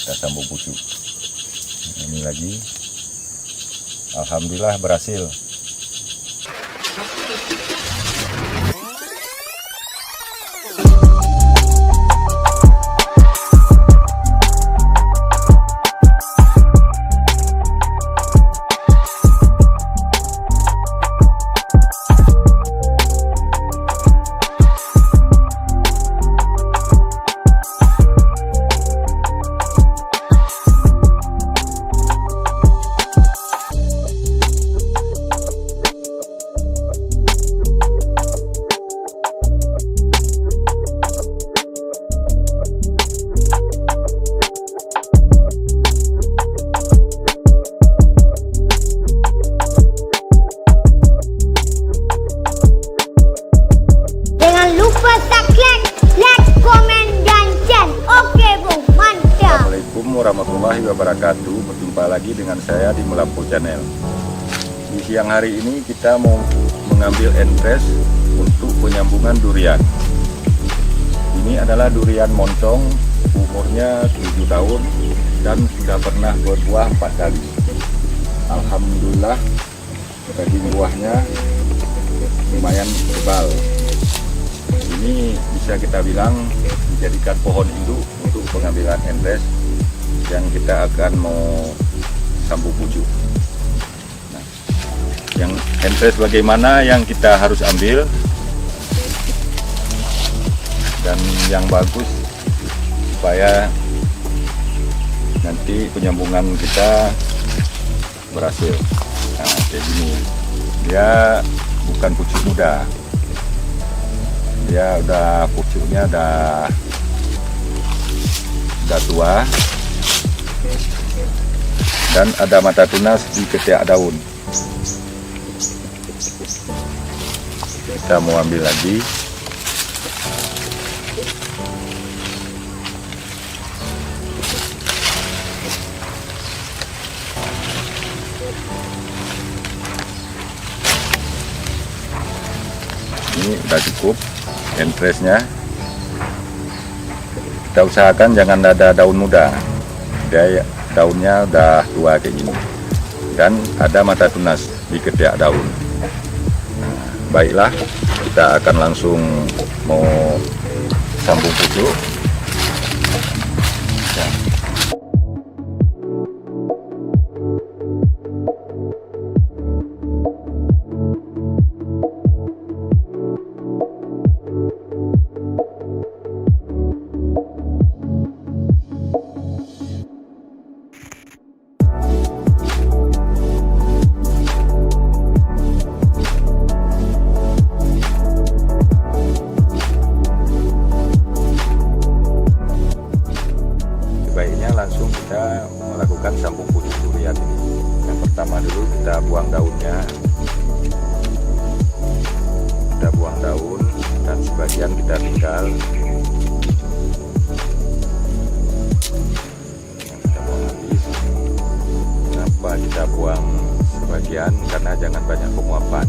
kita sambung pucuk. Ini lagi, alhamdulillah berhasil. Assalamualaikum warahmatullahi wabarakatuh. Berjumpa lagi dengan saya di Melampau Channel. Di siang hari ini kita mau mengambil entres untuk penyambungan durian. Ini adalah durian moncong, umurnya 7 tahun dan sudah pernah berbuah 4 kali. Alhamdulillah daging buahnya lumayan tebal. Ini bisa kita bilang dijadikan pohon induk untuk pengambilan entres yang kita akan mau sambung pucuk. Nah, yang entres bagaimana yang kita harus ambil dan yang bagus supaya nanti penyambungan kita berhasil. Nah, kayak gini, dia bukan pucuk muda, dia udah pucuknya udah tua dan ada mata tunas di ketiak daun. Kita mau ambil lagi. Ini udah cukup entresnya. Kita usahakan jangan ada daun muda, dia daunnya udah tua kayak gini dan ada mata tunas di ketiak daun. Nah, baiklah, kita akan langsung mau sambung pucuk. Baiknya langsung kita melakukan sambung pucuk durian ini. Yang pertama dulu kita buang daunnya. Kita buang daun dan sebagian kita tinggal. Yang kita buang habis. Kenapa kita buang sebagian? Karena jangan banyak penguapan.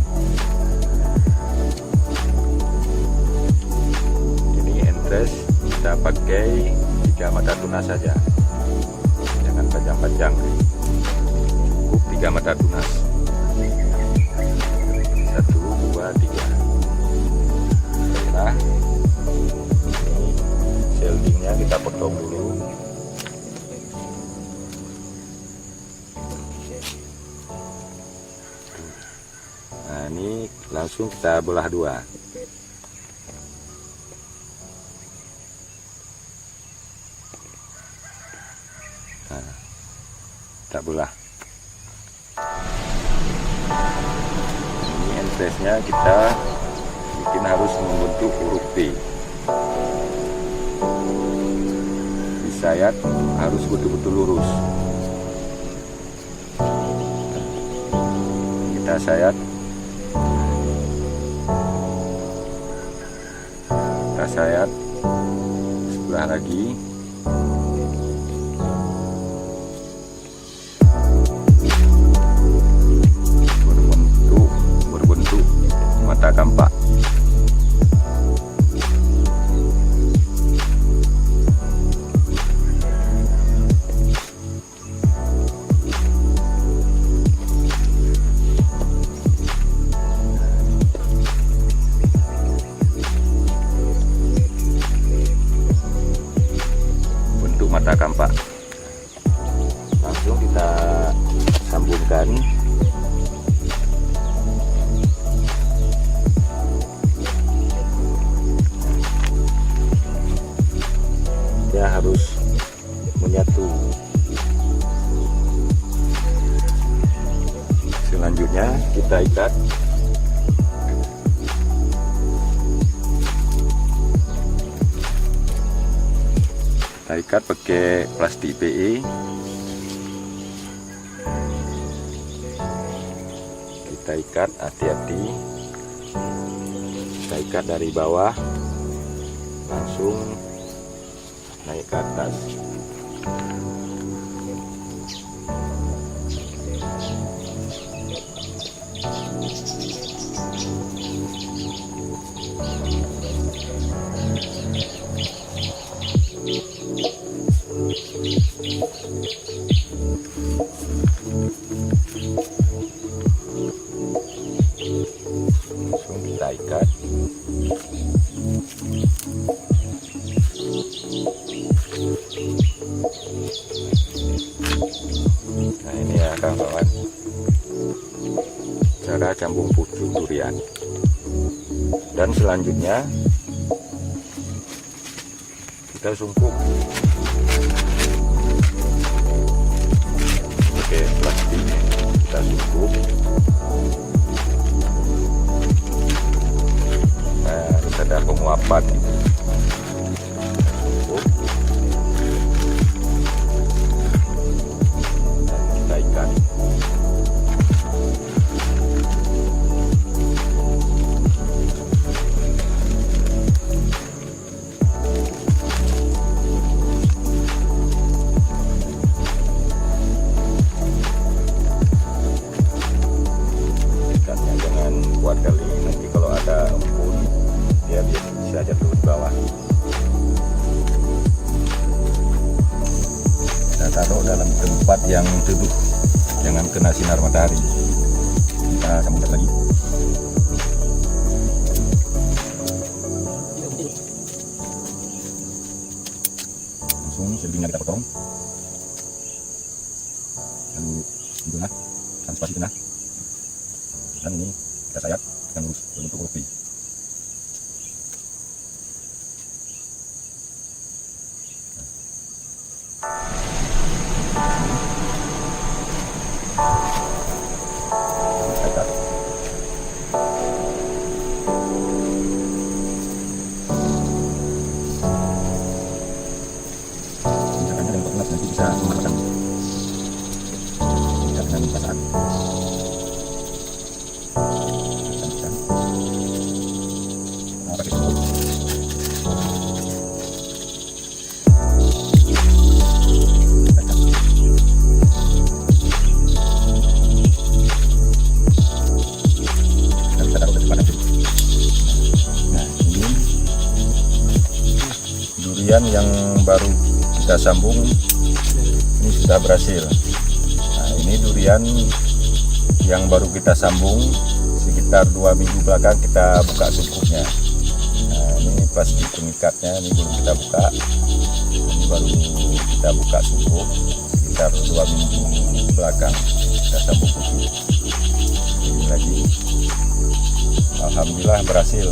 Ini entres kita pakai 3 mata tunas saja, jangan panjang-panjang, cukup 3 mata tunas. 1, 2, 3. Nah, ini shieldingnya kita potong dulu. Nah, ini langsung kita belah 2. Nah, kita belah. Ini entresnya kita bikin harus membentuk huruf P. Disayat harus betul-betul lurus. Kita sayat. Kita sayat sebelah lagi. Berbentuk mata kampak. serta kampak. Langsung kita sambungkan. Dia harus menyatu. Selanjutnya kita ikat. Kita ikat pakai plastik PE. Kita ikat hati-hati. Kita ikat dari bawah langsung naik ke atas. Langsung kita ikat. Nah ini ya kawan-kawan, cara cambung pucuk durian. Dan selanjutnya kita sungkup pakai plastik. Kita sungkup. Nah, harus ada penguapan gitu. Sungkup. Dan kita ikat. Ikatnya jangan kuat kali, nanti kalau ada embun dia bisa jatuh di bawah. Kita taruh dalam tempat yang teduh, jangan kena sinar matahari. Kita sambungkan lagi. Langsung selebihnya kita potong. Dan di tengah, dan spasi tengah. Dan ini kita sayat dengan lurus berbentuk huruf V. Nanti bisa menggunakan dengan pasang. Pakai sungkup. Dan kita taruh ke depan aja. Nah ini durian yang baru kita sambung ini sudah berhasil. Nah ini durian yang baru kita sambung sekitar 2 minggu belakang kita buka sungkupnya. Nah ini plastik pengikatnya ini belum kita buka, ini baru kita buka sungkup sekitar 2 minggu belakang kita sambung putih. Ini lagi, alhamdulillah berhasil.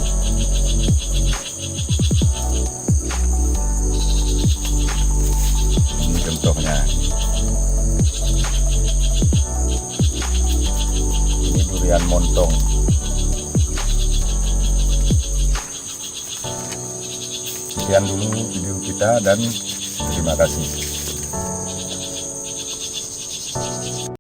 Ini contohnya. Ini durian montong. Sekian dulu video kita dan terima kasih.